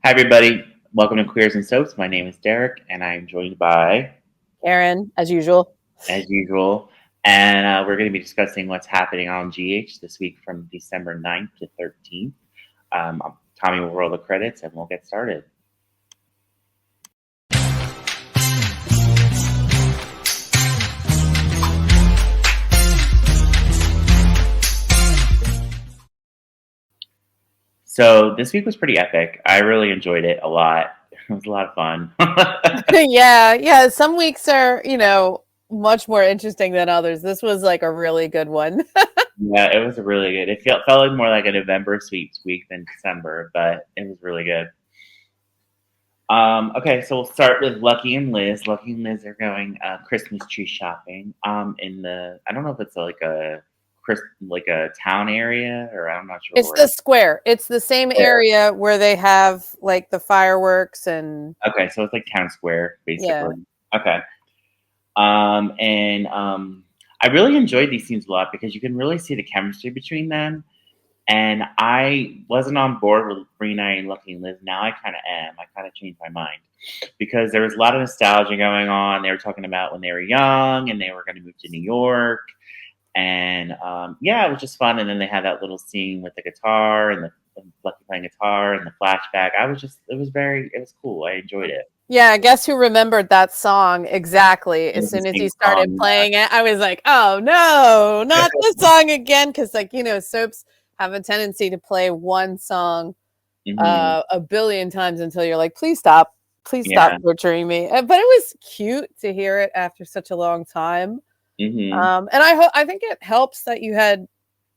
Hi, everybody. Welcome to Queers and Soaps. My name is Derek, and I'm joined by, Aaron, as usual. as usual, and we're going to be discussing what's happening on GH this week from December 9th to 13th. Tommy will roll the credits, and we'll get started. So this week was pretty epic. I really enjoyed it a lot. It was a lot of fun. Yeah. Some weeks are, much more interesting than others. This was like a really good one. Yeah, it was really good. It felt like more like a November sweeps week than December, but it was really good. Okay, so we'll start with Lucky and Liz. Lucky and Liz are going Christmas tree shopping. I don't know if it's like a town area, or I'm not sure It's where. the square. It's the same area where they have like the fireworks and Okay, so it's like town square yeah. basically. Okay. And I really enjoyed these scenes a lot because you can really see the chemistry between them. And I wasn't on board with Rena and Lucky and Liz. Now I kind of am. I kind of changed my mind because there was a lot of nostalgia going on. They were talking about when they were young and they were going to move to New York. And yeah, it was just fun. And then they had that little scene with the guitar and Lucky playing guitar and the flashback. It was cool. I enjoyed it. Yeah, I guess who remembered that song exactly as soon as he started playing it. I was like, oh no, not this song again. Because soaps have a tendency to play one song a billion times until you're like, please stop torturing me. But it was cute to hear it after such a long time. And I think it helps that you had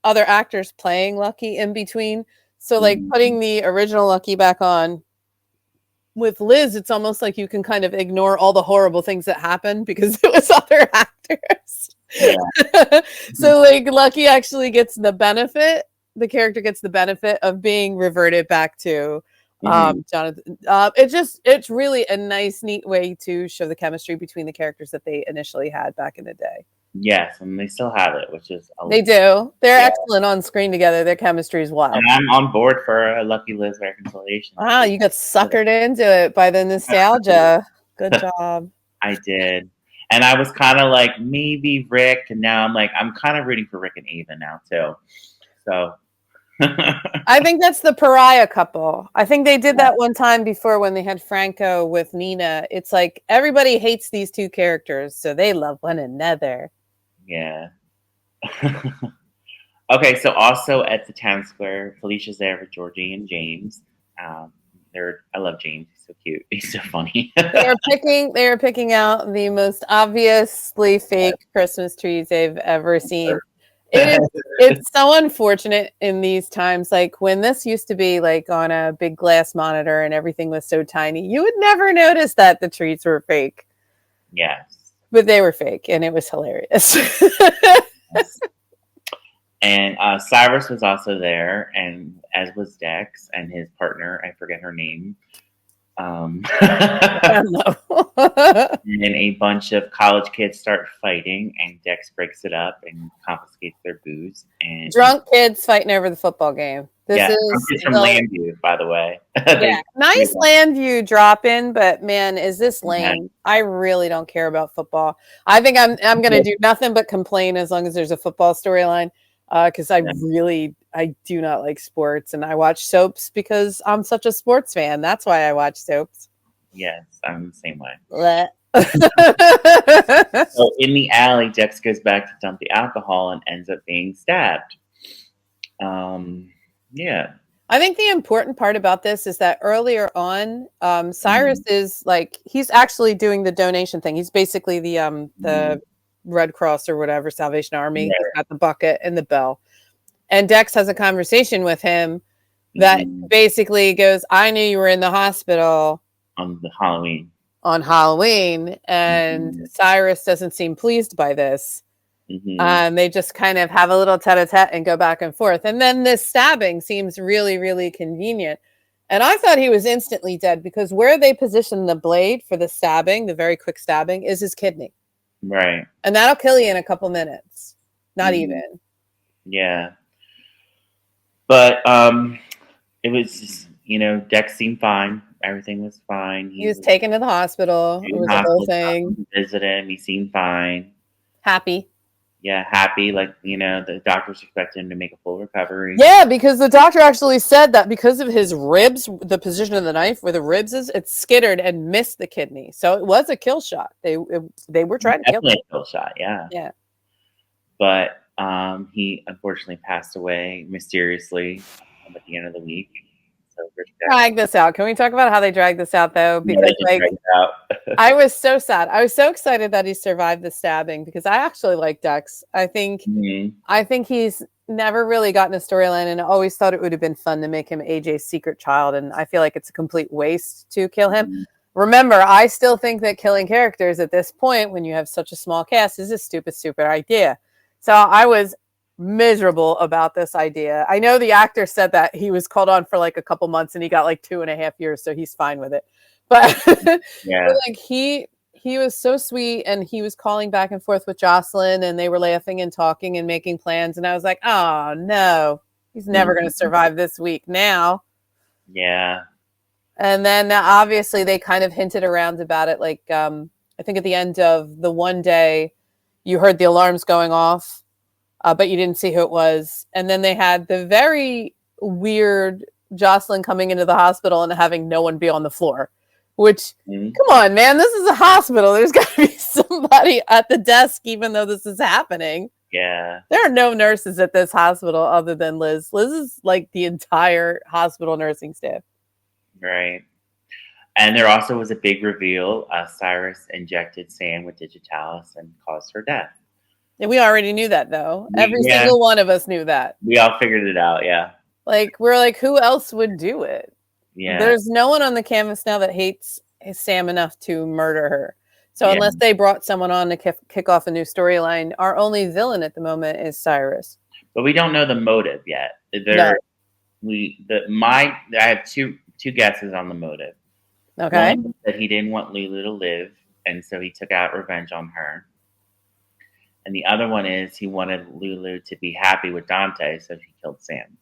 other actors playing Lucky in between. So like putting the original Lucky back on with Liz, it's almost like you can kind of ignore all the horrible things that happened because it was other actors. Yeah. So like Lucky actually gets the benefit. The character gets the benefit of being reverted back to Jonathan. It's really a nice, neat way to show the chemistry between the characters that they initially had back in the day. Yes, and they still have it, which is they do. They're excellent on screen together. Their chemistry is wild. And I'm on board for a Lucky Liz reconciliation. Wow, you got suckered into it by the nostalgia. Good job. I did. And I was kind of like, maybe Rick, and now I'm kind of rooting for Rick and Ava now, too. So. I think that's the pariah couple. I think they did that one time before when they had Franco with Nina. It's like everybody hates these two characters, so they love one another. Yeah. Okay, so also at the town square, Felicia's there with Georgie and James. I love James. He's so cute. He's so funny. They are picking out the most obviously fake Christmas trees they've ever seen. It's so unfortunate in these times. Like when this used to be like on a big glass monitor and everything was so tiny, you would never notice that the trees were fake. Yes. But they were fake and it was hilarious. Yes. And Cyrus was also there, and as was Dex and his partner. I forget her name. And a bunch of college kids start fighting, and Dex breaks it up and confiscates their booze. And drunk kids fighting over the football game. This is from Landview, by the way. Yeah, nice Landview drop in, but man, is this lame? Yeah. I really don't care about football. I think I'm going to do nothing but complain as long as there's a football storyline. Because I do not like sports, and I watch soaps because I'm such a sports fan. That's why I watch soaps. Yes, I'm the same way. So in the alley, Dex goes back to dump the alcohol and ends up being stabbed. Yeah. I think the important part about this is that earlier on, Cyrus is like, he's actually doing the donation thing. He's basically the Red Cross or whatever, Salvation Army. He's got the bucket and the bell. And Dex has a conversation with him that basically goes, I knew you were in the hospital on Halloween. And Cyrus doesn't seem pleased by this. They just kind of have a little tete-a-tete and go back and forth. And then this stabbing seems really, really convenient. And I thought he was instantly dead because where they position the blade for the stabbing, the very quick stabbing, is his kidney. Right. And that'll kill you in a couple minutes. Not even. Yeah. But it was, Dex seemed fine. Everything was fine. He was taken to the hospital. It In was a whole hospital, thing. to visit him. He seemed fine. Happy. Yeah, happy. Like, the doctors expect him to make a full recovery. Yeah, because the doctor actually said that because of his ribs, the position of the knife where the ribs is, it skittered and missed the kidney. So it was a kill shot. They were trying to kill him. Definitely a kill shot, yeah. Yeah. But he unfortunately passed away mysteriously at the end of the week. So drag this out. Can we talk about how they dragged this out though? Because drag it out. I was so sad. I was so excited that he survived the stabbing because I actually like Dex. I think he's never really gotten a storyline, and I always thought it would have been fun to make him AJ's secret child. And I feel like it's a complete waste to kill him. Remember, I still think that killing characters at this point, when you have such a small cast, is a stupid idea. So I was miserable about this idea. I know the actor said that he was called on for like a couple months and he got like 2.5 years, so he's fine with it. But yeah, but like he was so sweet, and he was calling back and forth with Jocelyn, and they were laughing and talking and making plans, and I was like, oh no, he's never going to survive this week now. Yeah. And then obviously they kind of hinted around about it, like I think at the end of the one day you heard the alarms going off, but you didn't see who it was. And then they had the very weird Jocelyn coming into the hospital and having no one be on the floor, which, come on, man, this is a hospital. There's got to be somebody at the desk, even though this is happening. Yeah. There are no nurses at this hospital other than Liz. Liz is like the entire hospital nursing staff. Right. And there also was a big reveal. Cyrus injected Sam with Digitalis and caused her death. Yeah, we already knew that, though. Every single one of us knew that. We all figured it out, yeah. Like, we're like, who else would do it? Yeah. There's no one on the canvas now that hates Sam enough to murder her. So unless they brought someone on to kick off a new storyline, our only villain at the moment is Cyrus. But we don't know the motive yet. I have two guesses on the motive. Okay. One, that he didn't want Lulu to live, and so he took out revenge on her. And the other one is he wanted Lulu to be happy with Dante, so he killed Sam.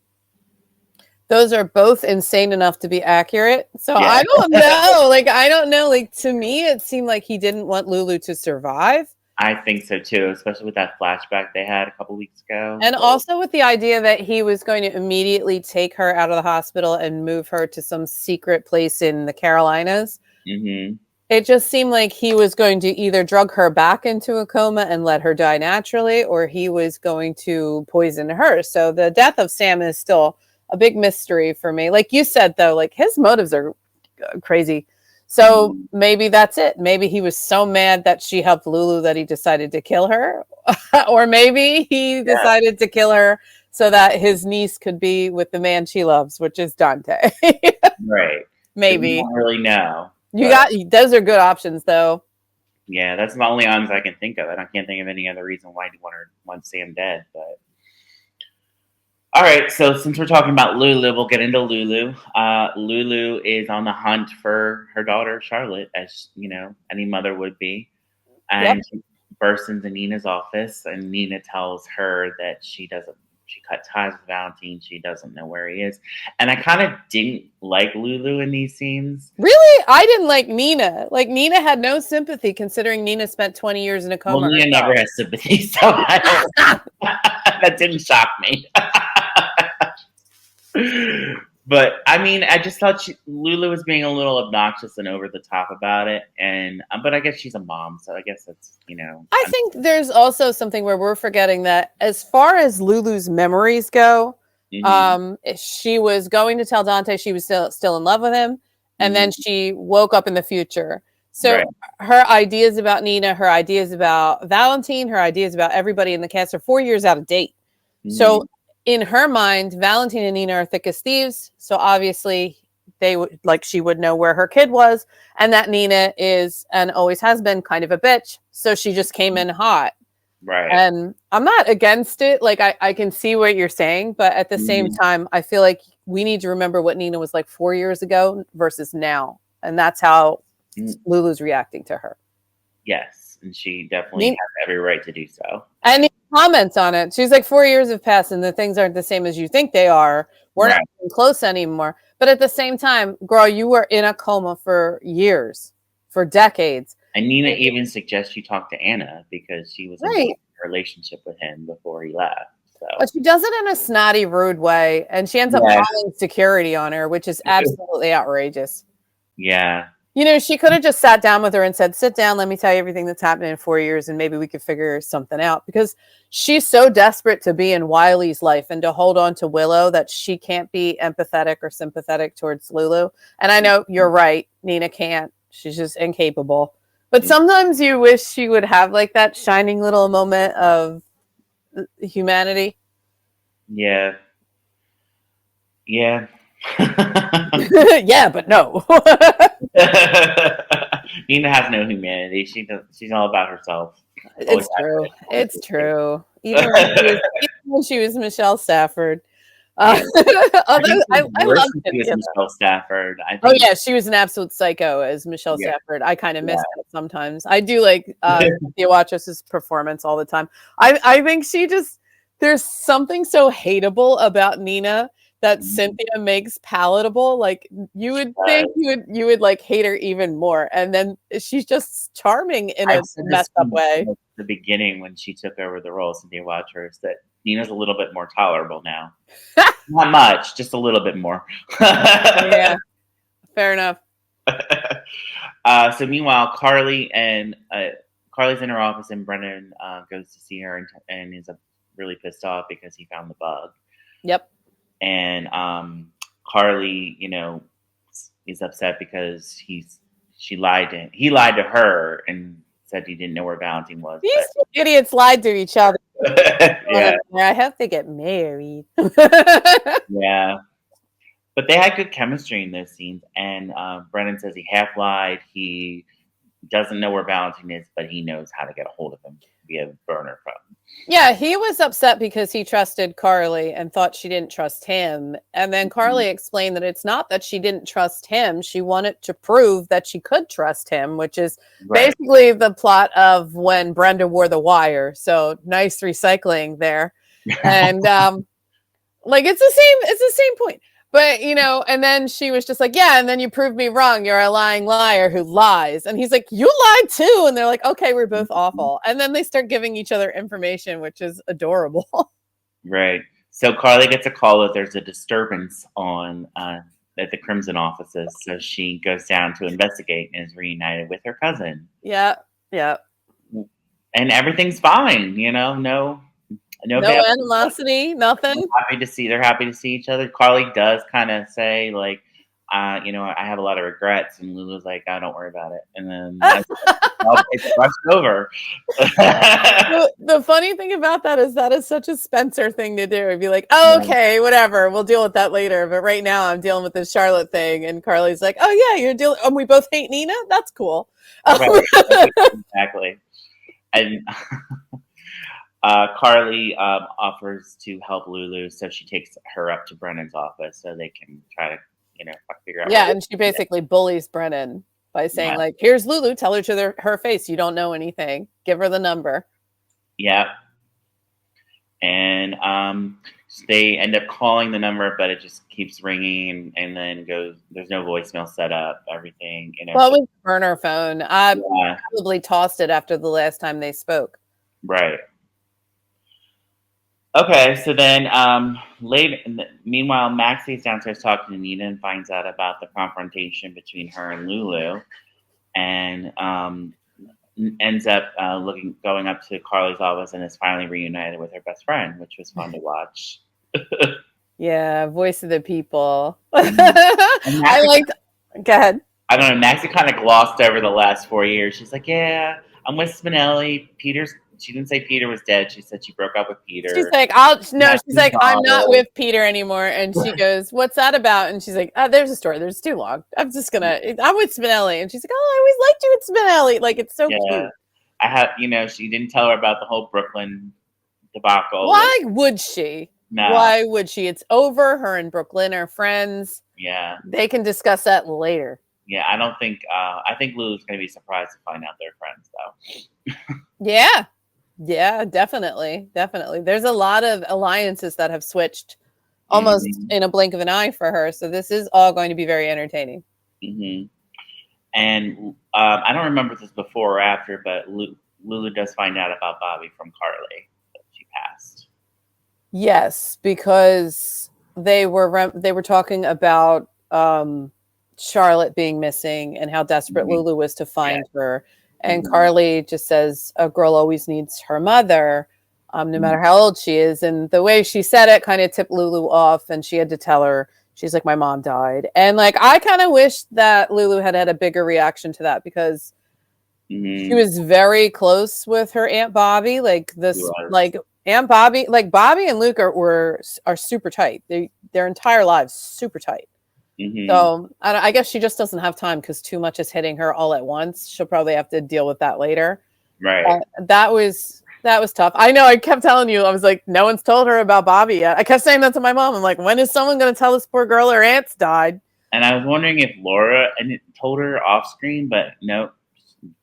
Those are both insane enough to be accurate. So I don't know. I don't know. To me, it seemed like he didn't want Lulu to survive. I think so too, especially with that flashback they had a couple weeks ago. And also with the idea that he was going to immediately take her out of the hospital and move her to some secret place in the Carolinas. Mm-hmm. It just seemed like he was going to either drug her back into a coma and let her die naturally, or he was going to poison her. So the death of Sam is still a big mystery for me. Like you said, though, his motives are crazy. So maybe that's it. Maybe he was so mad that she helped Lulu that he decided to kill her. Or maybe he decided to kill her so that his niece could be with the man she loves, which is Dante. Right. Maybe. We don't really know. Those are good options, though. Yeah, that's the only options I can think of. And I can't think of any other reason why he wants Sam dead. But all right, so since we're talking about Lulu, we'll get into Lulu. Lulu is on the hunt for her daughter, Charlotte, as any mother would be. And she bursts into Nina's office, and Nina tells her that she cut ties with Valentine. She doesn't know where he is. And I kind of didn't like Lulu in these scenes. Really? I didn't like Nina. Nina had no sympathy, considering Nina spent 20 years in a coma. Well, Nina never has sympathy, so that didn't shock me. But I mean, I just thought Lulu was being a little obnoxious and over the top about it, but I guess she's a mom, so I guess that's I think there's also something where we're forgetting that as far as Lulu's memories go, she was going to tell Dante she was still in love with him, and then she woke up in the future. So her ideas about Nina, her ideas about Valentine, her ideas about everybody in the cast are 4 years out of date. So in her mind, Valentine and Nina are thick as thieves. So obviously she would know where her kid was, and that Nina is and always has been kind of a bitch. So she just came in hot. Right. And I'm not against it. I can see what you're saying, but at the same time, I feel like we need to remember what Nina was like 4 years ago versus now. And that's how Lulu's reacting to her. Yes. And she definitely has every right to do so. And he comments on it. She's like, 4 years have passed and the things aren't the same as you think they are. We're not even close anymore. But at the same time, girl, you were in a coma for years, for decades. And Nina even suggests you talk to Anna because she was in a relationship with him before he left. So. But she does it in a snotty, rude way, and she ends up calling security on her, which is absolutely outrageous. Yeah. You know, she could have just sat down with her and said, sit down, let me tell you everything that's happened in 4 years, and maybe we could figure something out. Because she's so desperate to be in Wiley's life and to hold on to Willow that she can't be empathetic or sympathetic towards Lulu. And I know you're right. Nina can't. She's just incapable. But sometimes you wish she would have like that shining little moment of humanity. Yeah. Yeah. Yeah, but no. Nina has no humanity. She's all about herself. It's true. It's true. Even when she was Michelle Stafford. Although I love Michelle Stafford. Oh yeah, she was an absolute psycho as Michelle Stafford. I kind of miss that sometimes. I do like Cynthia Watros' performance all the time. I think there's something so hateable about Nina that Cynthia makes palatable. Like you would think you would like hate her even more, and then she's just charming in a messed up way. At the beginning, when she took over the role, Cynthia Watros, that Nina's a little bit more tolerable now. Not much, just a little bit more. Yeah, fair enough. So meanwhile, Carly's in her office, and Brennan goes to see her and is really pissed off because he found the bug. Yep. And Carly, is upset because he lied to her and said he didn't know where Valentine was. These idiots lied to each other. Yeah. I have to get married. Yeah. But they had good chemistry in those scenes. And Brennan says he half lied. He doesn't know where Valentine is, but he knows how to get a hold of him via burner phone. Yeah, he was upset because he trusted Carly and thought she didn't trust him. And then Carly explained that it's not that she didn't trust him. She wanted to prove that she could trust him, which is basically the plot of when Brenda wore the wire. So nice recycling there. And it's the same point. But, and then she was just like, yeah, and then you proved me wrong. You're a lying liar who lies. And he's like, you lied too. And they're like, okay, we're both awful. And then they start giving each other information, which is adorable. Right. So Carly gets a call that there's a disturbance at the Crimson offices. So she goes down to investigate and is reunited with her cousin. Yeah. Yeah. And everything's fine, No animosity, nothing. They're happy to see each other. Carly does kind of say like, I have a lot of regrets, and Lulu's like, don't worry about it. And then it's brushed over. The funny thing about that is such a Spencer thing to do. It'd be like, oh, okay, whatever, we'll deal with that later. But right now, I'm dealing with this Charlotte thing, and Carly's like, oh yeah, you're dealing. We both hate Nina. That's cool. Right. Exactly. And. Carly offers to help Lulu, so she takes her up to Brennan's office so they can try to, figure out. Yeah, and she basically bullies Brennan by saying, like, here's Lulu, tell her to her face, you don't know anything. Give her the number. Yeah. And they end up calling the number, but it just keeps ringing and then there's no voicemail set up, everything. Well, it was a burner phone. I probably tossed it after the last time they spoke. Right. Okay, so then meanwhile, Maxie's downstairs talking to Nina and finds out about the confrontation between her and Lulu, and ends up going up to Carly's office and is finally reunited with her best friend, which was fun to watch. Yeah, voice of the people. I liked. Go ahead. I don't know. Maxie kind of glossed over the last 4 years. She's like, "Yeah, I'm with Spinelli. She didn't say Peter was dead. She said she broke up with Peter." She's like, she's like, I'm not with Peter anymore. And she goes, what's that about? And she's like, there's a story. There's too long. I'm with Spinelli. And she's like, I always liked you with Spinelli. Like, it's so cute. I have, she didn't tell her about the whole Brooklyn debacle. Why would she? No. Why would she? It's over. Her and Brooklyn are friends. Yeah. They can discuss that later. Yeah, I don't think, I think Lulu's going to be surprised to find out they're friends, though. Yeah, definitely. There's a lot of alliances that have switched almost in a blink of an eye for her. So this is all going to be very entertaining. And I don't remember if this before or after, but Lulu does find out about Bobby from Carly that she passed. Yes, because they were talking about Charlotte being missing and how desperate Lulu was to find her. And Carly just says a girl always needs her mother, no matter how old she is. And the way she said it kind of tipped Lulu off, and she had to tell her, she's like, my mom died. And like, I kind of wish that Lulu had a bigger reaction to that, because she was very close with her Aunt Bobby. Like this, like Aunt Bobby, like Bobby and Luke are super tight. Their entire lives super tight. So I guess she just doesn't have time because too much is hitting her all at once. She'll probably have to deal with that later. Right. That was tough. I know. I kept telling you, I was like, no one's told her about Bobby yet. I kept saying that to my mom. I'm like, when is someone going to tell this poor girl her aunt's died? And I was wondering if Laura told her off screen, but nope,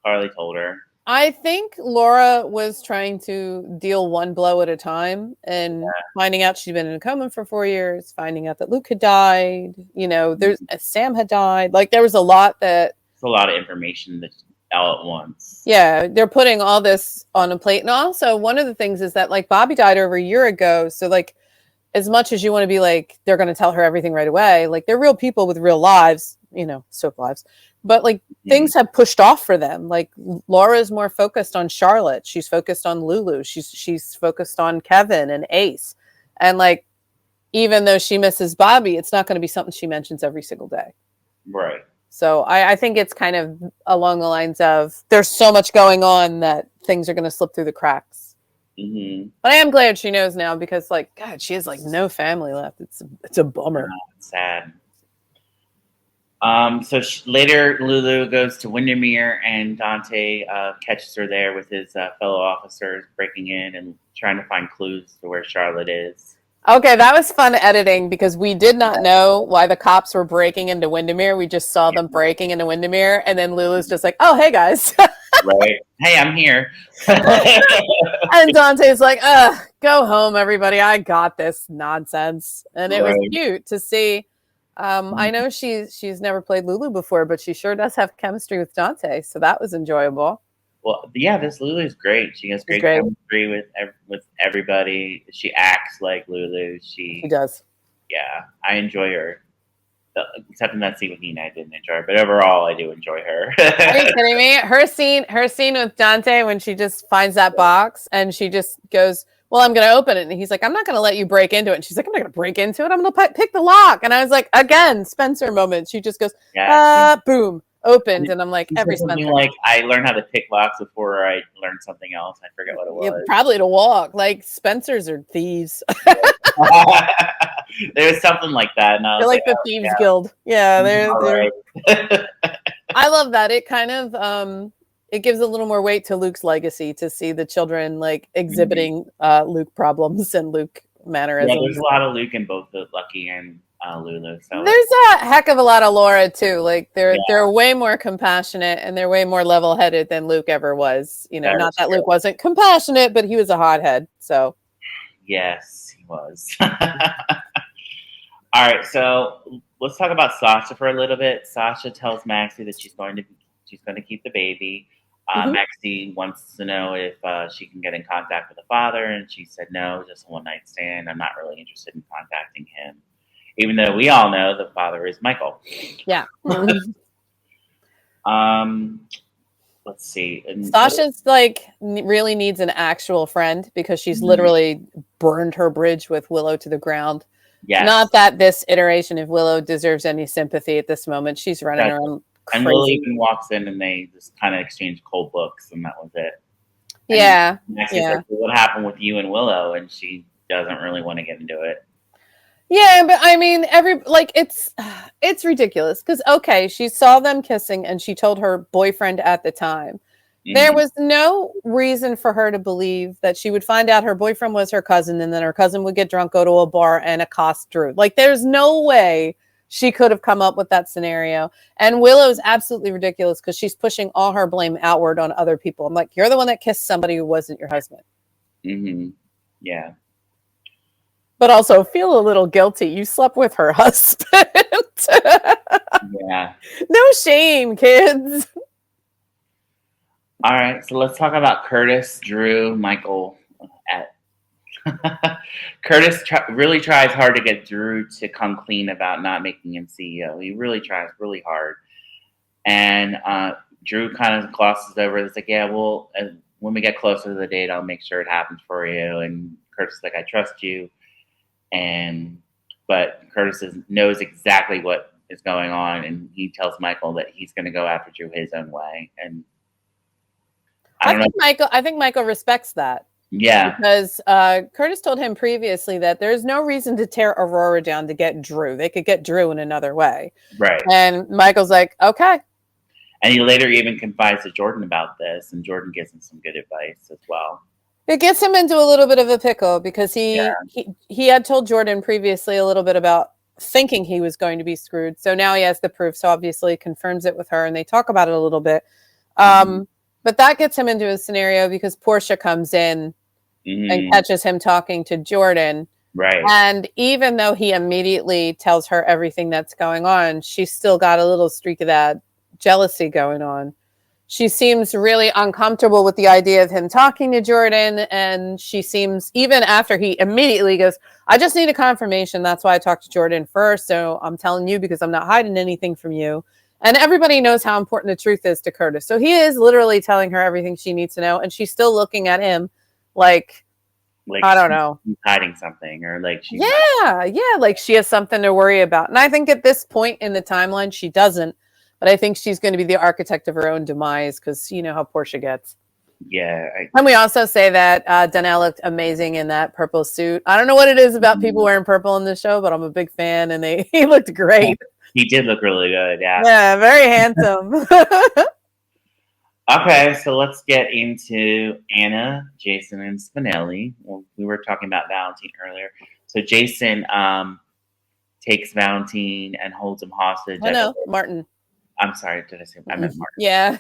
Carly told her. I think Laura was trying to deal one blow at a time, and finding out she'd been in a coma for 4 years, finding out that Luke had died, there's Sam had died. Like there was a lot of information that's all at once. Yeah, they're putting all this on a plate. And also one of the things is that like Bobby died over a year ago. So like, as much as you want to be like, they're going to tell her everything right away, like they're real people with real lives, soap lives. But like things have pushed off for them. Like Laura's more focused on Charlotte. She's focused on Lulu. She's focused on Kevin and Ace. And like, even though she misses Bobby, it's not going to be something she mentions every single day. Right. So I think it's kind of along the lines of there's so much going on that things are going to slip through the cracks. But I am glad she knows now, because like, God, she has like no family left. It's a bummer. It's sad. So later, Lulu goes to Windermere, and Dante catches her there with his fellow officers, breaking in and trying to find clues to where Charlotte is. Okay, that was fun editing, because we did not know why the cops were breaking into Windermere. We just saw them breaking into Windermere, and then Lulu's just like, oh, hey, guys. Right. Hey, I'm here. And Dante's like, go home, everybody. I got this nonsense. And it was cute to see. I know she's never played Lulu before, but she sure does have chemistry with Dante, so that was enjoyable. Well, yeah, this Lulu is great. She has great chemistry with everybody. She acts like Lulu. She does. Yeah, I enjoy her. Except in that scene with Nina, I didn't enjoy her, but overall, I do enjoy her. Are you kidding me? Her scene with Dante, when she just finds that box and she just goes, well, I'm going to open it. And he's like, I'm not going to let you break into it. And she's like, I'm not going to break into it. I'm going to pick the lock. And I was like, again, Spencer moment. She just goes, boom, opened. And I'm like, every Spencer. Like, I learned how to pick locks before I learned something else. I forget what it was. Yeah, probably to walk. Like, Spencers are thieves. There was something like that. And they're like the Thieves Guild. Yeah, they're right. I love that. It kind of it gives a little more weight to Luke's legacy to see the children like exhibiting Luke problems and Luke mannerisms. Yeah, there's a lot of Luke in both the Lucky and Lulu. So there's a heck of a lot of Laura too. Like they're way more compassionate and they're way more level-headed than Luke ever was. Not that Luke wasn't compassionate, but he was a hothead. So yes, he was. All right, so let's talk about Sasha for a little bit. Sasha tells Maxie that she's going to keep the baby. Maxie wants to know if she can get in contact with the father, and she said no, just a one-night stand. I'm not really interested in contacting him, even though we all know the father is Michael. Yeah. Let's see. Sasha's like really needs an actual friend, because she's literally burned her bridge with Willow to the ground. Yes. Not that this iteration of Willow deserves any sympathy at this moment. She's running around crazy. And Willow even walks in and they just kind of exchange cold looks, and that was it. And yeah. Maxie's like, well, what happened with you and Willow? And she doesn't really want to get into it. Yeah, but I mean, it's ridiculous, because okay, she saw them kissing and she told her boyfriend at the time. There was no reason for her to believe that she would find out her boyfriend was her cousin, and then her cousin would get drunk, go to a bar, and accost Drew. Like, there's no way she could have come up with that scenario. And Willow's absolutely ridiculous, because she's pushing all her blame outward on other people. I'm like, you're the one that kissed somebody who wasn't your husband. Yeah. but also feel a little guilty. You slept with her husband. Yeah. No shame, kids. All right, so let's talk about Curtis, Drew, Michael. At Curtis really tries hard to get Drew to come clean about not making him CEO. He really tries really hard, and Drew kind of glosses over. It's like, yeah, well, when we get closer to the date, I'll make sure it happens for you. And Curtis is like, I trust you, but Curtis knows exactly what is going on, and he tells Michael that he's going to go after Drew his own way, and I don't know. I think Michael respects that. Yeah. Because Curtis told him previously that there's no reason to tear Aurora down to get Drew. They could get Drew in another way. Right. And Michael's like, okay. And he later even confides to Jordan about this, and Jordan gives him some good advice as well. It gets him into a little bit of a pickle because he had told Jordan previously a little bit about thinking he was going to be screwed. So now he has the proof. So obviously he confirms it with her, and they talk about it a little bit. But that gets him into a scenario because Portia comes in and catches him talking to Jordan. Right. And even though he immediately tells her everything that's going on, she's still got a little streak of that jealousy going on. She seems really uncomfortable with the idea of him talking to Jordan. And she seems, even after he immediately goes, I just need a confirmation. That's why I talked to Jordan first. So I'm telling you because I'm not hiding anything from you. And everybody knows how important the truth is to Curtis. So he is literally telling her everything she needs to know. And she's still looking at him like I don't know. She's hiding something, or like she's like she has something to worry about. And I think at this point in the timeline, she doesn't. But I think she's going to be the architect of her own demise because you know how Portia gets. Yeah. And we also say that Donnell looked amazing in that purple suit. I don't know what it is about people wearing purple in the show, but I'm a big fan, and he looked great. He did look really good. Yeah. Yeah, very handsome. Okay, so let's get into Anna, Jason, and Spinelli. Well, we were talking about Valentine earlier. So Jason takes Valentine and holds him hostage. Oh, no, Martin. I'm sorry, did I say I meant Martin? Yeah.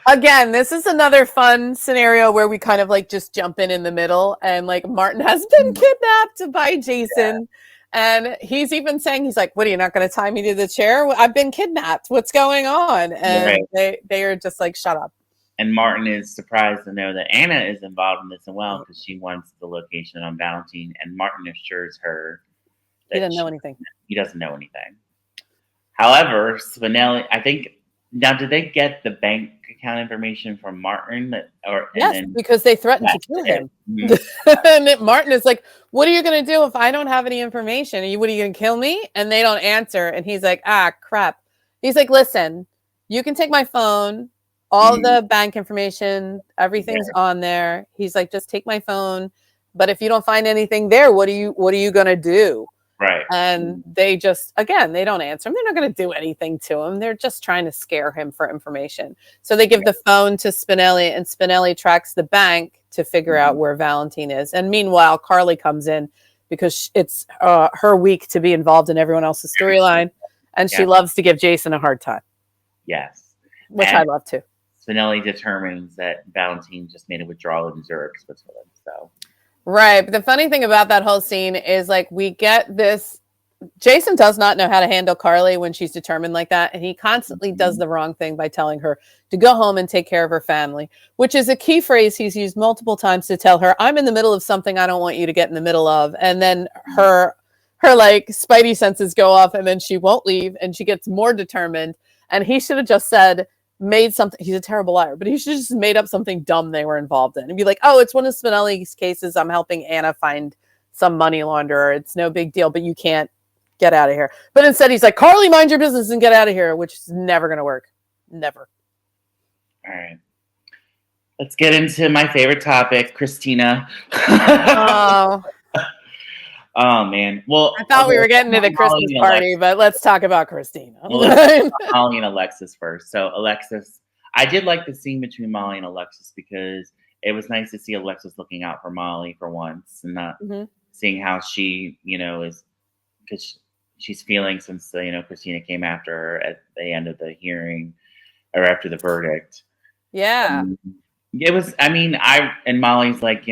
Again, this is another fun scenario where we kind of like just jump in the middle, and like Martin has been kidnapped by Jason. Yeah. And he's even saying, he's like, what, are you not going to tie me to the chair? I've been kidnapped. What's going on? And they are just like, shut up. And Martin is surprised to know that Anna is involved in this as well because she wants the location on Valentine. And Martin assures her that he doesn't know anything. He doesn't know anything. However, Spinelli, I think, now did they get the bank account information from Martin? Because they threatened to kill him. Mm-hmm. And Martin is like, what are you going to do if I don't have any information? What are you going to kill me? And they don't answer. And he's like, crap. He's like, listen, you can take my phone, all the bank information, everything's on there. He's like, just take my phone. But if you don't find anything there, what are you going to do? Right. And they just, again, they don't answer him. They're not going to do anything to him. They're just trying to scare him for information. So they give the phone to Spinelli, and Spinelli tracks the bank to figure out where Valentine is. And meanwhile, Carly comes in because it's her week to be involved in everyone else's storyline. And she loves to give Jason a hard time. Yes. Which I love too. Spinelli determines that Valentine just made a withdrawal in Zurich, Switzerland. So. Right. But the funny thing about that whole scene is like we get this. Jason does not know how to handle Carly when she's determined like that. And he constantly does the wrong thing by telling her to go home and take care of her family, which is a key phrase he's used multiple times to tell her, I'm in the middle of something I don't want you to get in the middle of. And then her like spidey senses go off, and then she won't leave, and she gets more determined. And he should have just made something. He's a terrible liar, but he should have just made up something dumb they were involved in and be like, oh, it's one of Spinelli's cases. I'm helping Anna find some money launderer. It's no big deal, but you can't get out of here. But instead he's like, Carly, mind your business and get out of here, which is never going to work. Never. All right. Let's get into my favorite topic, Christina. Oh, man. Well, I thought we were getting to the Christmas party, but let's talk about Christina. Molly and Alexis first. So Alexis, I did like the scene between Molly and Alexis because it was nice to see Alexis looking out for Molly for once and not seeing how she, is, because she's feeling since, Christina came after her at the end of the hearing or after the verdict. Yeah. It was, and Molly's like,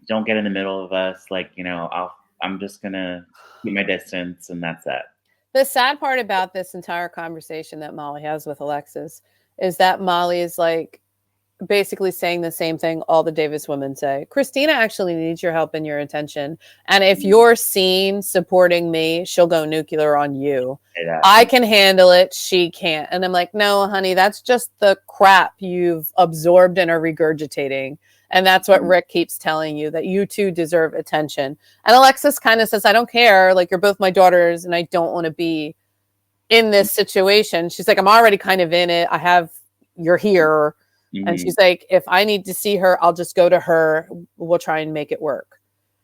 don't get in the middle of us. Like, I'm just gonna keep my distance, and that's that. The sad part about this entire conversation that Molly has with Alexis is that Molly is like basically saying the same thing all the Davis women say. Christina actually needs your help and your attention. And if you're seen supporting me, she'll go nuclear on you. I can handle it. She can't. And I'm like, no, honey, that's just the crap you've absorbed and are regurgitating. And that's what Rick keeps telling you, that you two deserve attention. And Alexis kind of says, I don't care. Like, you're both my daughters and I don't want to be in this situation. She's like, I'm already kind of in it. You're here. And she's like, if I need to see her, I'll just go to her. We'll try and make it work.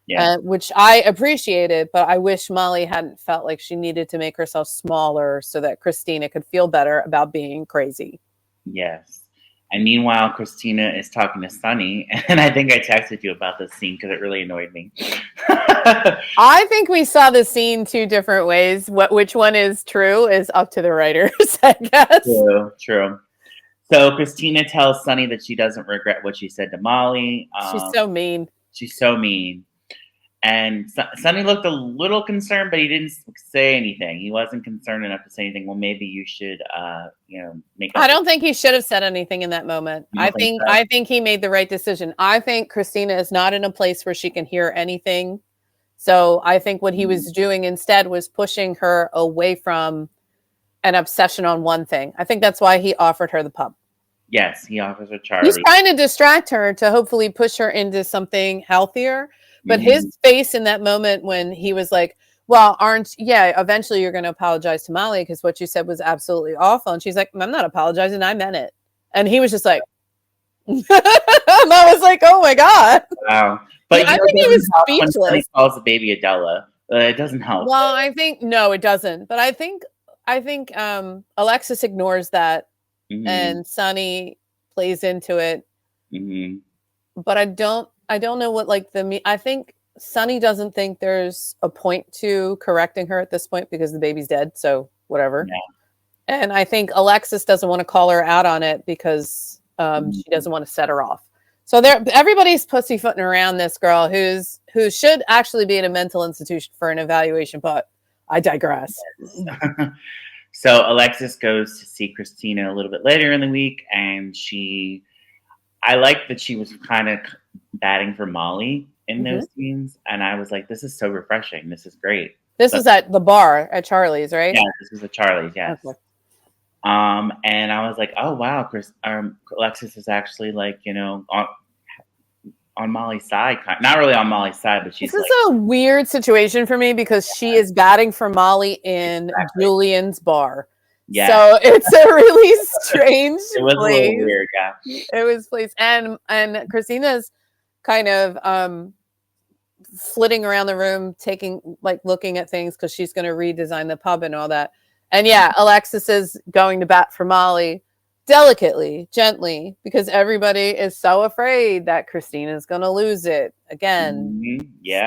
Yeah. Which I appreciated, but I wish Molly hadn't felt like she needed to make herself smaller so that Christina could feel better about being crazy. Yes. And meanwhile, Christina is talking to Sonny. And I think I texted you about this scene because it really annoyed me. I think we saw the scene two different ways. Which one is true is up to the writers, I guess. True. So Christina tells Sonny that she doesn't regret what she said to Molly. She's so mean. She's so mean. And Sonny looked a little concerned, but he didn't say anything. He wasn't concerned enough to say anything. Well, maybe you should, make. I don't think he should have said anything in that moment. I think he made the right decision. I think Christina is not in a place where she can hear anything. So I think what he was doing instead was pushing her away from an obsession on one thing. I think that's why he offered her the pub. Yes, he offers her Charlie. He's trying to distract her to hopefully push her into something healthier. But his face in that moment when he was like, well, eventually you're going to apologize to Molly because what you said was absolutely awful. And she's like, I'm not apologizing. I meant it. And he was just like, and I was like, oh my God. Wow. But I think he was speechless. He calls the baby Adela. It doesn't help. Well, I think, no, it doesn't. But I think Alexis ignores that and Sonny plays into it. But I don't know what I think Sonny doesn't think there's a point to correcting her at this point because the baby's dead. So whatever. Yeah. And I think Alexis doesn't want to call her out on it because she doesn't want to set her off. So everybody's pussyfooting around this girl who should actually be in a mental institution for an evaluation, but I digress. So Alexis goes to see Christina a little bit later in the week, and I like that she was kind of batting for Molly in those scenes, and I was like, this is so refreshing. This is great. This was at the bar at Charlie's, right? Yeah, this was at Charlie's, yes. Okay. And I was like, oh wow, Alexis is actually like, on Molly's side. Not really on Molly's side, but she's. This is a weird situation for me because she is batting for Molly in Julian's bar. Yeah. So it's a really strange It was place. A little weird, yeah. It was place. And Christina's kind of flitting around the room, looking at things because she's going to redesign the pub and all that. And yeah, Alexis is going to bat for Molly delicately, gently, because everybody is so afraid that Christina's going to lose it. Again,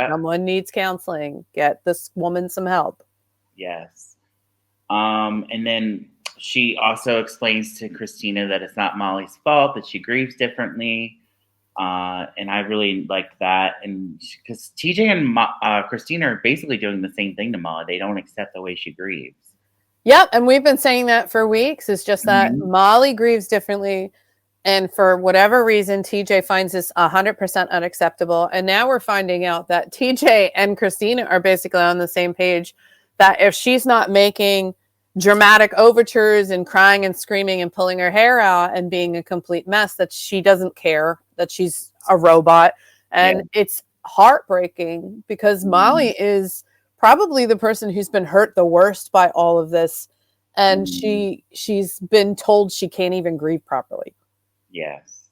someone needs counseling. Get this woman some help. Yes. And then she also explains to Christina that it's not Molly's fault, that she grieves differently. And I really like that. And because TJ and Christina are basically doing the same thing to Molly. They don't accept the way she grieves. Yep. And we've been saying that for weeks. It's just that Molly grieves differently. And for whatever reason, TJ finds this 100% unacceptable. And now we're finding out that TJ and Christina are basically on the same page, that if she's not making dramatic overtures and crying and screaming and pulling her hair out and being a complete mess, that she doesn't care, that she's a robot. And it's heartbreaking because Molly is probably the person who's been hurt the worst by all of this. And she's been told she can't even grieve properly. Yes.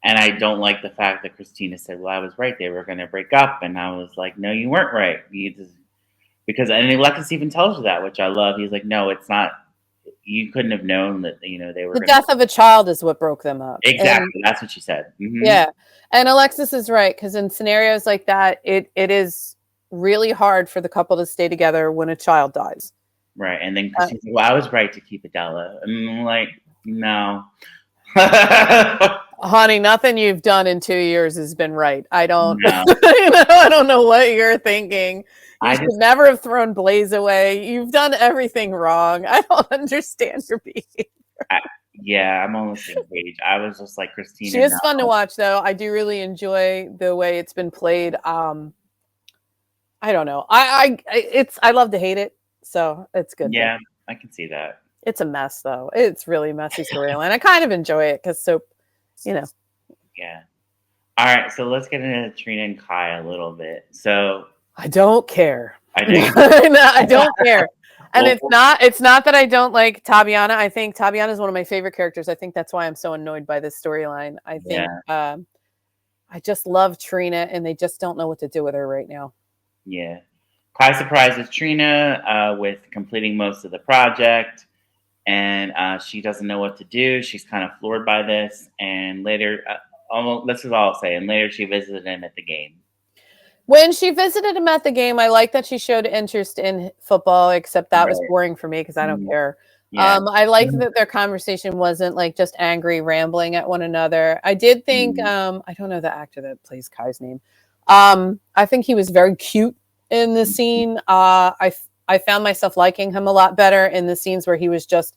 And I don't like the fact that Christina said, well, I was right. They were going to break up. And I was like, no, you weren't right. And Alexis even tells her that, which I love. He's like, no, it's not. You couldn't have known that, they were. The death of a child is what broke them up. Exactly. And that's what she said. Yeah. And Alexis is right. Because in scenarios like that, it is really hard for the couple to stay together when a child dies. Right. And then Christina's like, well, I was right to keep Adela. And I'm like, no. Honey, nothing you've done in 2 years has been right. I don't, No, I don't know what you're thinking. You I should just, never have thrown Blaze away. You've done everything wrong. I don't understand your behavior. I, yeah, I'm on the same page. I was just like She Christina. is fun to No, watch, though. I do really enjoy the way it's been played. I don't know. I love to hate it, so it's good. yeah, I can see that. It's a mess, though. It's really messy storyline. I kind of enjoy it because Soap, you know. Yeah. All right, so let's get into Trina and Kai a little bit. So I don't care. I do. No, I don't care. And Well, it's not that I don't like Tabiana. I think Tabiana is one of my favorite characters. I think that's why I'm so annoyed by this storyline. I think yeah, I just love Trina and they just don't know what to do with her right now. yeah. Kai surprises Trina with completing most of the project, and she doesn't know what to do. She's kind of floored by this, and later, almost this is all I'll say. And later, she visited him at the game. When she visited him at the game, I like that she showed interest in football, except that was Right. boring for me because I don't Mhm. care. Yeah. I like that their conversation wasn't like just angry rambling at one another. I did think Mhm. I don't know the actor that plays Kai's name. I think he was very cute in the scene. I found myself liking him a lot better in the scenes where he was just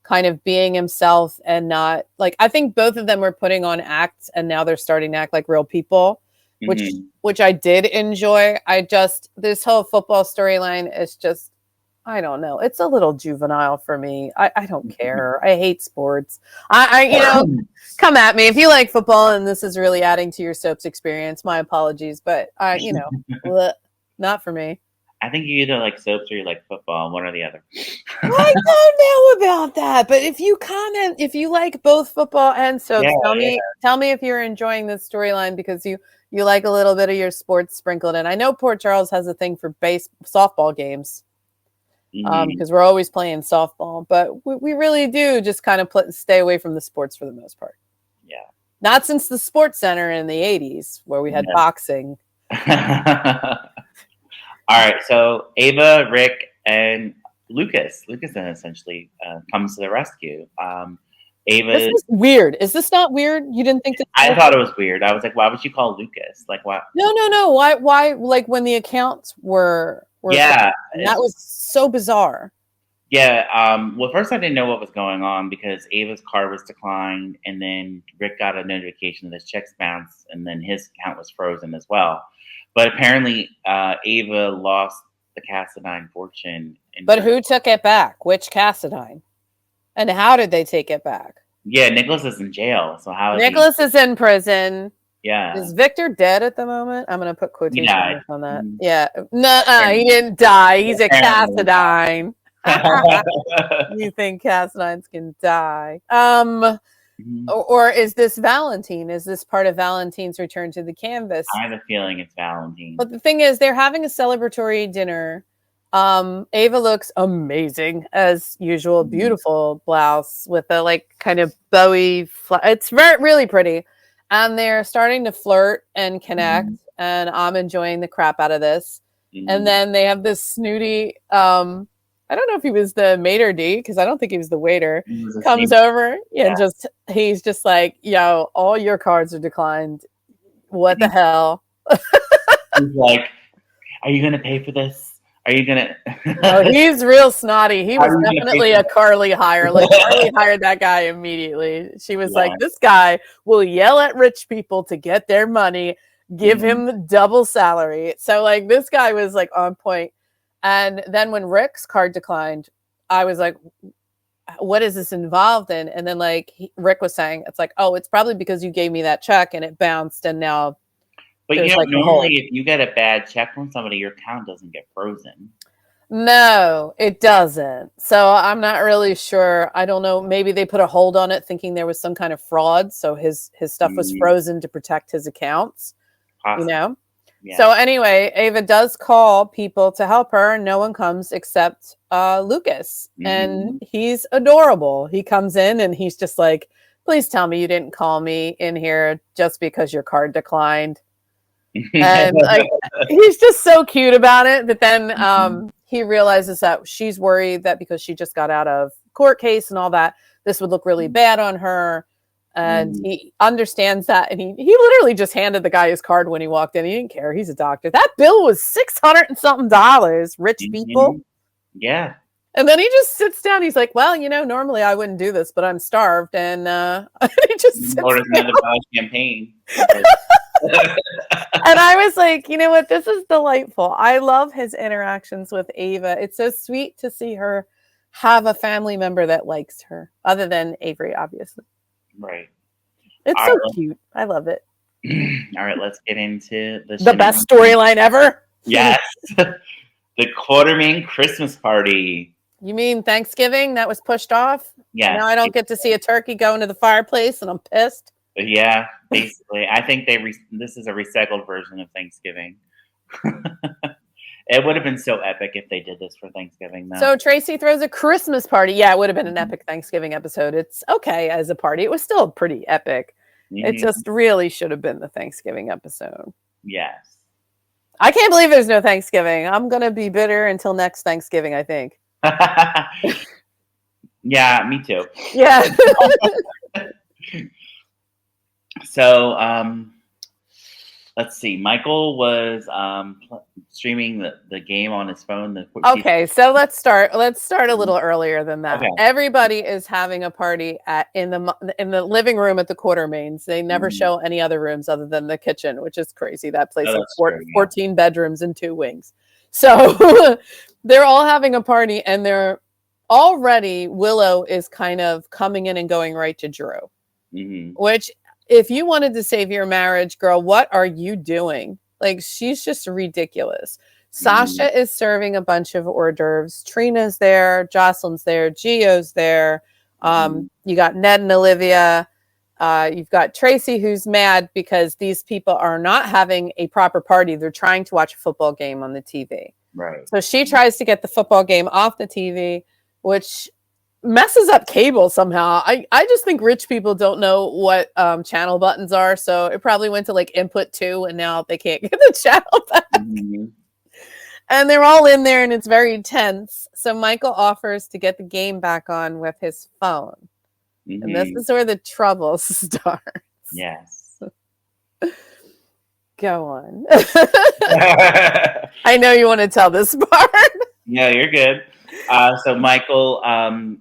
kind of being himself and not like I think both of them were putting on acts and now they're starting to act like real people, which Mhm. which I did enjoy. I just this whole football storyline is just I don't know. It's a little juvenile for me. I don't care. I hate sports. Come at me if you like football and this is really adding to your soaps experience. My apologies, but bleh, not for me. I think you either like soaps or you like football, one or the other. I don't know about that, but if you comment, if you like both football and Yeah, soaps, yeah. tell me if you're enjoying this storyline because you like a little bit of your sports sprinkled in. I know Port Charles has a thing for softball games Mhm. because we're always playing softball, but we really do just kind of stay away from the sports for the most part. Yeah. Not since the Sports Center in the '80s where we had boxing. All right, so Ava, Rick, and Lucas then essentially comes to the rescue. This Ava, is weird. Is this not weird? You didn't think this? I thought it was weird. I was like, why would you call Lucas? Like, what? No. Why? Like when the accounts were Yeah, that was so bizarre. yeah. Well, first I didn't know what was going on because Ava's card was declined, and then Rick got a notification that his checks bounced, and then his account was frozen as well. But apparently, Ava lost the Cassadine fortune. But who took it back? Which Cassadine? And how did they take it back? Yeah, Nicholas is in jail, so how is Nicholas is in prison. Yeah, Is Victor dead at the moment? I'm gonna put he quotation died. marks on that. Mhm. Yeah. No, he didn't die. He's a Apparently. Cassadine. You think Cassadines can die? Mhm. Or is this Valentine? Is this part of Valentine's return to the canvas? I have a feeling it's Valentine. But the thing is, they're having a celebratory dinner. Ava looks amazing as usual, Mhm. beautiful blouse with a like kind of bowy. It's really pretty, and they're starting to flirt and connect. Mhm. And I'm enjoying the crap out of this. And Mhm. then they have this snooty. I don't know if he was the maitre d' because I don't think he was the waiter. He was a Comes snake. over and Yeah. he's just like, "Yo, all your cards are declined. What the He- hell?" He's like, "Are you gonna pay for this? Are you gonna?" Oh, he's real snotty. He How was are you gonna pay definitely for a Carly hire. Like Carly hired that guy immediately. She was like, Yeah. "This guy will yell at rich people to get their money, give Mhm. him the double salary." So like this guy was like on point. And then when Rick's card declined, I was like, "What is this involved in?" And then like Rick was saying, "It's like, oh, it's probably because you gave me that check and it bounced, and now But there's like a hole." normally if you get a bad check from somebody, your account doesn't get frozen. No, it doesn't. So I'm not really sure. I don't know. Maybe they put a hold on it thinking there was some kind of fraud. So his stuff was Mhm. frozen to protect his accounts, you Possibly. know? Yeah. So anyway, Ava does call people to help her, and no one comes except Lucas. And Mhm. he's adorable. He comes in and he's just like, "Please tell me you didn't call me in here just because your card declined." And like he's just so cute about it. But then he realizes that she's worried that because she just got out of court case and all that, this would look really bad on her. And he understands that. And he literally just handed the guy his card when he walked in. He didn't care. He's a doctor. That bill was $600 and something. Rich people. Yeah. And then he just sits down. He's like, well, normally I wouldn't do this, but I'm starved. And he just orders another bottle of champagne. And I was like, you know what? This is delightful. I love his interactions with Ava. It's so sweet to see her have a family member that likes her, other than Avery, obviously. Right. It's so cute. I love it. All right, let's get into the best storyline ever. Yes. The Quartermaine Christmas party. You mean Thanksgiving that was pushed off? Yeah. Now I don't get to see a turkey go into the fireplace, and I'm pissed. Yeah, basically. I think this is a recycled version of Thanksgiving. It would have been so epic if they did this for Thanksgiving, though. So Tracy throws a Christmas party. Yeah, it would have been an epic Thanksgiving episode. It's okay as a party. It was still pretty epic. It just really should have been the Thanksgiving episode. Yes. I can't believe there's no Thanksgiving. I'm going to be bitter until next Thanksgiving, I think. Yeah, me too. Yeah. So, let's see. Michael was streaming the game on his phone. Okay, so let's start a little earlier than that. Okay. Everybody is having a party in the living room at the Quartermaines. They never show any other rooms other than the kitchen, which is crazy. That place has 14 bedrooms and 2 wings. So they're all having a party, and they're already Willow is kind of coming in and going right to Drew, which, if you wanted to save your marriage, girl, what are you doing? Like, she's just ridiculous. Sasha is serving a bunch of hors d'oeuvres. Trina's there. Jocelyn's there. Gio's there. You got Ned and Olivia. You've got Tracy, who's mad because these people are not having a proper party. They're trying to watch a football game on the TV. Right. So she tries to get the football game off the TV, which messes up cable somehow. I just think rich people don't know what channel buttons are, so it probably went to like input 2, and now they can't get the channel back. And they're all in there, and it's very tense. So Michael offers to get the game back on with his phone, and this is where the trouble starts. Yes. Go on. I know you want to tell this part. No, you're good. So Michael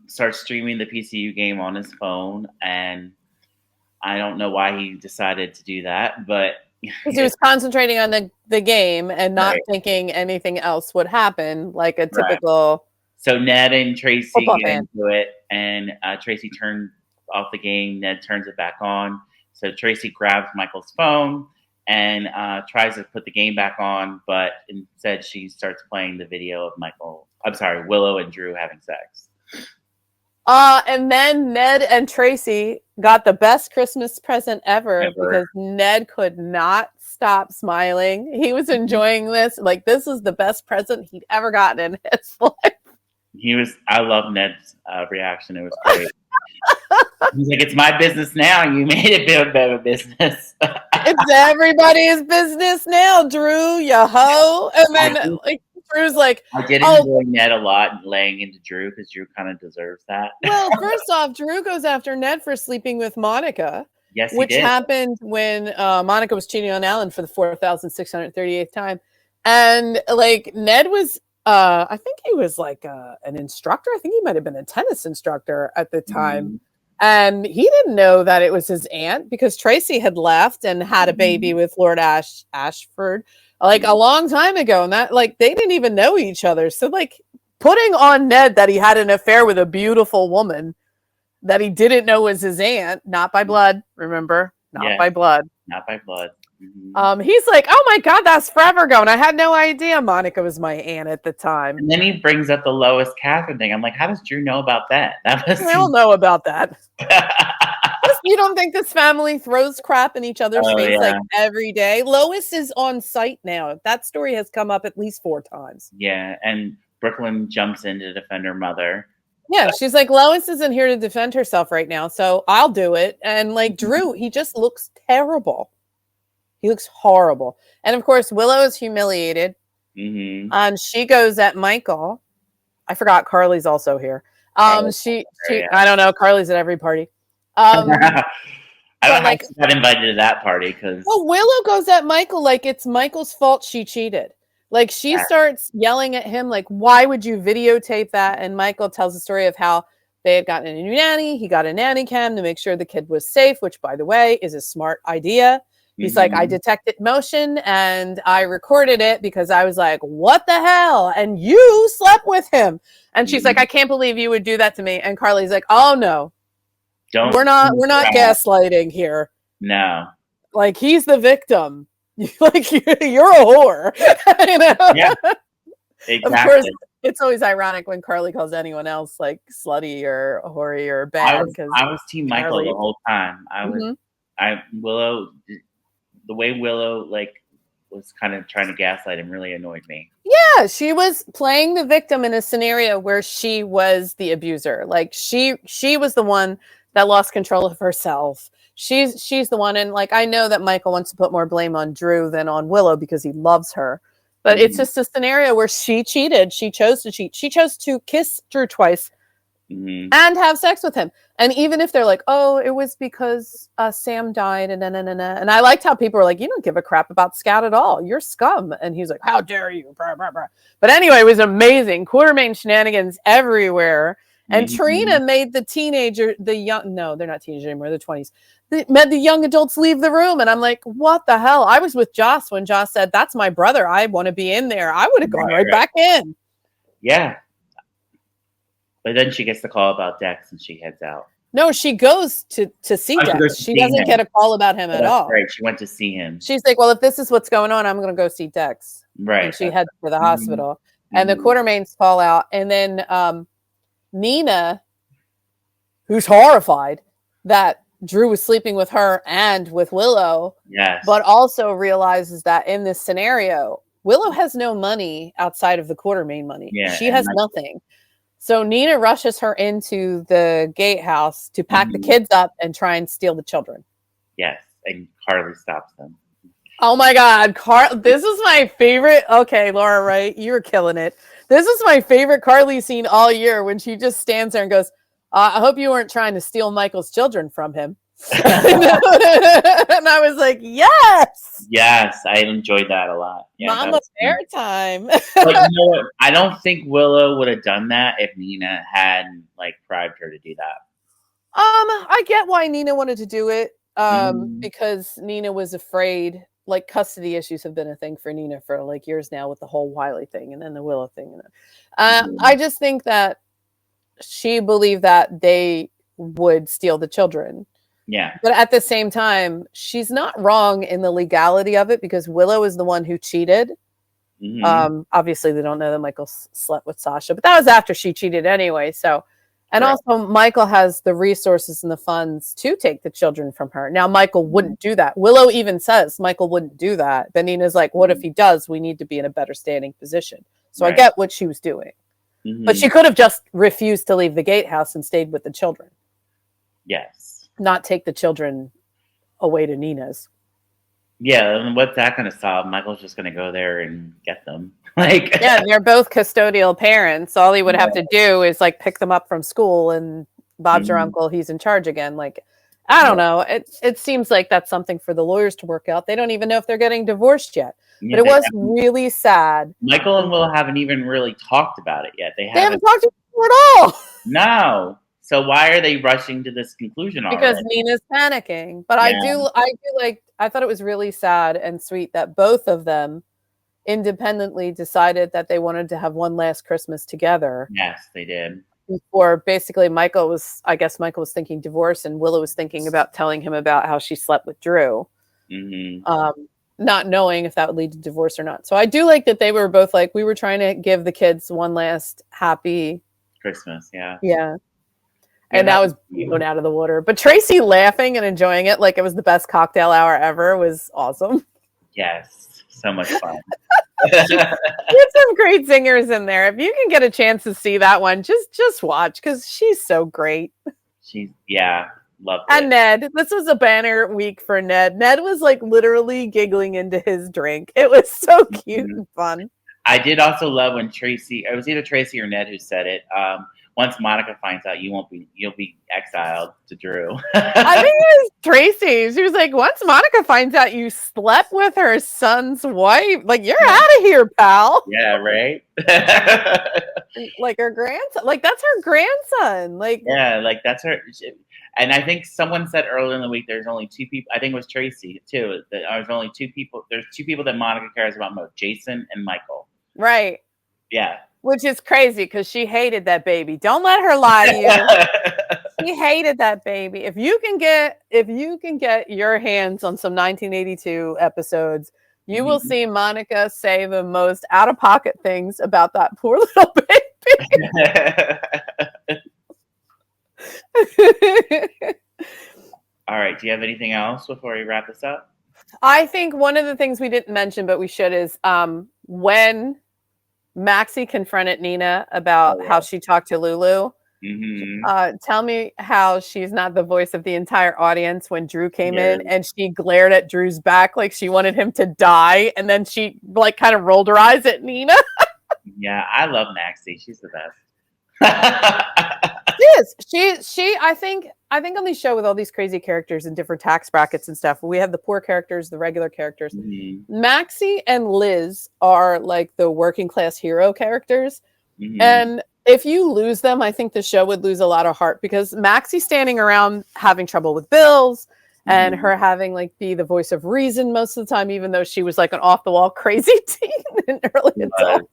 starts streaming the PCU game on his phone, and I don't know why he decided to do that, but because he was concentrating on the game and not thinking anything else would happen, like a typical. So Ned and Tracy get into it, and Tracy turned off the game. Ned turns it back on. So Tracy grabs Michael's phone and tries to put the game back on, but instead she starts playing the video of Willow and Drew having sex. And then Ned and Tracy got the best Christmas present ever because Ned could not stop smiling. He was enjoying this. Like, this is the best present he'd ever gotten in his life. I love Ned's reaction. It was great. He's like, it's my business now. You made it better business. It's everybody's business now, Drew, you hoe. And then Drew's like, I did enjoy Ned a lot laying into Drew because Drew kind of deserves that. Well, first off, Drew goes after Ned for sleeping with Monica. Yes, which happened when Monica was cheating on Alan for the 4,638th time. And like Ned was, I think he was like an instructor. I think he might have been a tennis instructor at the time. And he didn't know that it was his aunt because Tracy had left and had a baby with Lord Ashford like a long time ago. And that like they didn't even know each other. So like putting on Ned that he had an affair with a beautiful woman that he didn't know was his aunt, not by blood, remember? Not by blood. Not by blood. He's like, oh my God, that's forever ago. And I had no idea Monica was my aunt at the time. And then he brings up the Lois Catherine thing. I'm like, how does Drew know about that? We all know about that. You don't think this family throws crap in each other's face like every day? Lois is on site now. That story has come up at least 4 times. Yeah, and Brooklyn jumps in to defend her mother. Yeah, she's like, Lois isn't here to defend herself right now, so I'll do it. And like Drew, he just looks terrible. He looks horrible. And of course, Willow is humiliated. She goes at Michael. I forgot Carly's also here. I don't know. Carly's at every party. I don't But know how like, she got invited to that party because well, Willow goes at Michael like it's Michael's fault she cheated. Like she starts yelling at him like, why would you videotape that? And Michael tells the story of how they had gotten a new nanny. He got a nanny cam to make sure the kid was safe, which, by the way, is a smart idea. He's like, I detected motion and I recorded it because I was like, what the hell? And you slept with him. And she's like, I can't believe you would do that to me. And Carly's like, oh no, we're not gaslighting here. No. Like he's the victim. Like you're a whore. You know? Yeah. Exactly. Of course, it's always ironic when Carly calls anyone else like slutty or hoary or bad. I was Team Michael Carly. The whole time. Willow, the way Willow like was kind of trying to gaslight him really annoyed me. Yeah, she was playing the victim in a scenario where she was the abuser. Like she was the one that lost control of herself. She's the one, and like I know that Michael wants to put more blame on Drew than on Willow because he loves her. But it's just a scenario where she cheated. She chose to cheat. She chose to kiss Drew twice and have sex with him. And even if they're like, oh, it was because Sam died and and I liked how people were like, you don't give a crap about Scout at all. You're scum. And he's like, how dare you? Blah, blah, blah. But anyway, it was amazing. Quartermain shenanigans everywhere. And Trina made the teenager, no, they're not teenagers anymore, they're 20s. They made the young adults leave the room. And I'm like, what the hell? I was with Joss when Joss said, that's my brother. I want to be in there. I would have gone right back in. Yeah. But then she gets the call about Dex and she heads out. No, she goes to see Dex. She doesn't get a call about him at all. Right. She went to see him. She's like, well, if this is what's going on, I'm going to go see Dex. Right. And she heads to the hospital. And the Quartermains fall out. And then Nina, who's horrified that Drew was sleeping with her and with Willow, but also realizes that in this scenario, Willow has no money outside of the Quartermain money. Yeah, she has nothing. So Nina rushes her into the gatehouse to pack the kids up and try and steal the children. Yes, and Carly stops them. Oh my God, this is my favorite. Okay, Laura, right? You were killing it. This is my favorite Carly scene all year when she just stands there and goes, I hope you weren't trying to steal Michael's children from him. And I was like, yes. Yes, I enjoyed that a lot. Yeah, Mama Bear time. But you know what? I don't think Willow would have done that if Nina hadn't like bribed her to do that. I get why Nina wanted to do it. Because Nina was afraid. Like custody issues have been a thing for Nina for like years now with the whole Wiley thing and then the Willow thing. I just think that she believed that they would steal the children. Yeah. But at the same time, she's not wrong in the legality of it because Willow is the one who cheated. Obviously, they don't know that Michael slept with Sasha, but that was after she cheated anyway. So, and also Michael has the resources and the funds to take the children from her. Now, Michael wouldn't do that. Willow even says Michael wouldn't do that. But Nina's like, what if he does? We need to be in a better standing position. So I get what she was doing. But she could have just refused to leave the gatehouse and stayed with the children. Yes. Not take the children away to Nina's. Yeah, and what's that going to solve? Michael's just going to go there and get them. Like, yeah, they're both custodial parents. All he would have to do is like pick them up from school, and Bob's your uncle. He's in charge again. Like, I don't know. It seems like that's something for the lawyers to work out. They don't even know if they're getting divorced yet. Yeah, but it was really sad. Michael and Will haven't even really talked about it yet. They haven't talked about it at all. No. So why are they rushing to this conclusion already? Because Nina's panicking. But yeah. I thought it was really sad and sweet that both of them independently decided that they wanted to have one last Christmas together. Yes, they did. Before basically Michael was thinking divorce, and Willow was thinking about telling him about how she slept with Drew. Not knowing if that would lead to divorce or not. So I do like that they were both like, we were trying to give the kids one last happy Christmas. Yeah. Yeah. And that was blown out of the water. But Tracy laughing and enjoying it like it was the best cocktail hour ever was awesome. Yes. So much fun. There's some great singers in there. If you can get a chance to see that one, just watch because she's so great. Loved it. And Ned, this was a banner week for Ned. Ned was like literally giggling into his drink. It was so cute and fun. I did also love when Tracy, it was either Tracy or Ned who said it, once Monica finds out, you'll be exiled to Drew. I think it was Tracy. She was like, once Monica finds out you slept with her son's wife, like, you're out of here, pal. Yeah, right. Like her grandson, like that's her grandson. Like, yeah, like that's her. And I think someone said earlier in the week there's only two people. I think it was Tracy too. That there's only two people. There's two people that Monica cares about most: Jason and Michael. right. Yeah. Which is crazy because she hated that baby. Don't let her lie to you. She hated that baby. If you can get your hands on some 1982 episodes, you will see Monica say the most out-of-pocket things about that poor little baby. All right. Do you have anything else before we wrap this up? I think one of the things we didn't mention, but we should, is when Maxie confronted Nina about how she talked to Lulu. Tell me how she's not the voice of the entire audience when Drew came in and she glared at Drew's back like she wanted him to die, and then she like kind of rolled her eyes at Nina. Yeah, I love Maxie. She's the best. She I think on this show with all these crazy characters and different tax brackets and stuff, we have the poor characters, the regular characters. Maxie and Liz are like the working class hero characters. And if you lose them, I think the show would lose a lot of heart, because Maxie's standing around having trouble with bills and her having like be the voice of reason most of the time, even though she was like an off the wall crazy teen in early adult.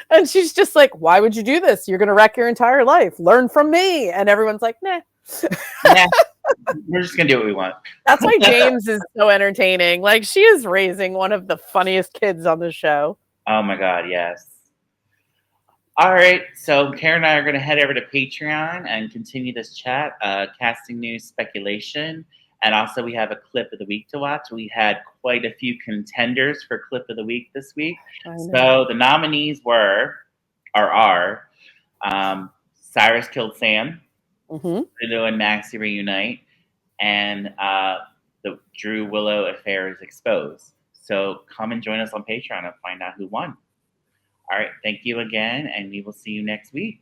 And she's just like, why would you do this? You're going to wreck your entire life. Learn from me. And everyone's like, nah. Nah. We're just going to do what we want. That's why James is so entertaining. Like, she is raising one of the funniest kids on the show. Oh my God, yes. All right. So Karen and I are going to head over to Patreon and continue this chat, casting news, speculation. And also we have a clip of the week to watch. We had quite a few contenders for clip of the week this week. So the nominees are Cyrus Killed Sam, Lulu and Maxie Reunite, and the Drew Willow Affair is Exposed. So come and join us on Patreon and find out who won. All right. Thank you again, and we will see you next week.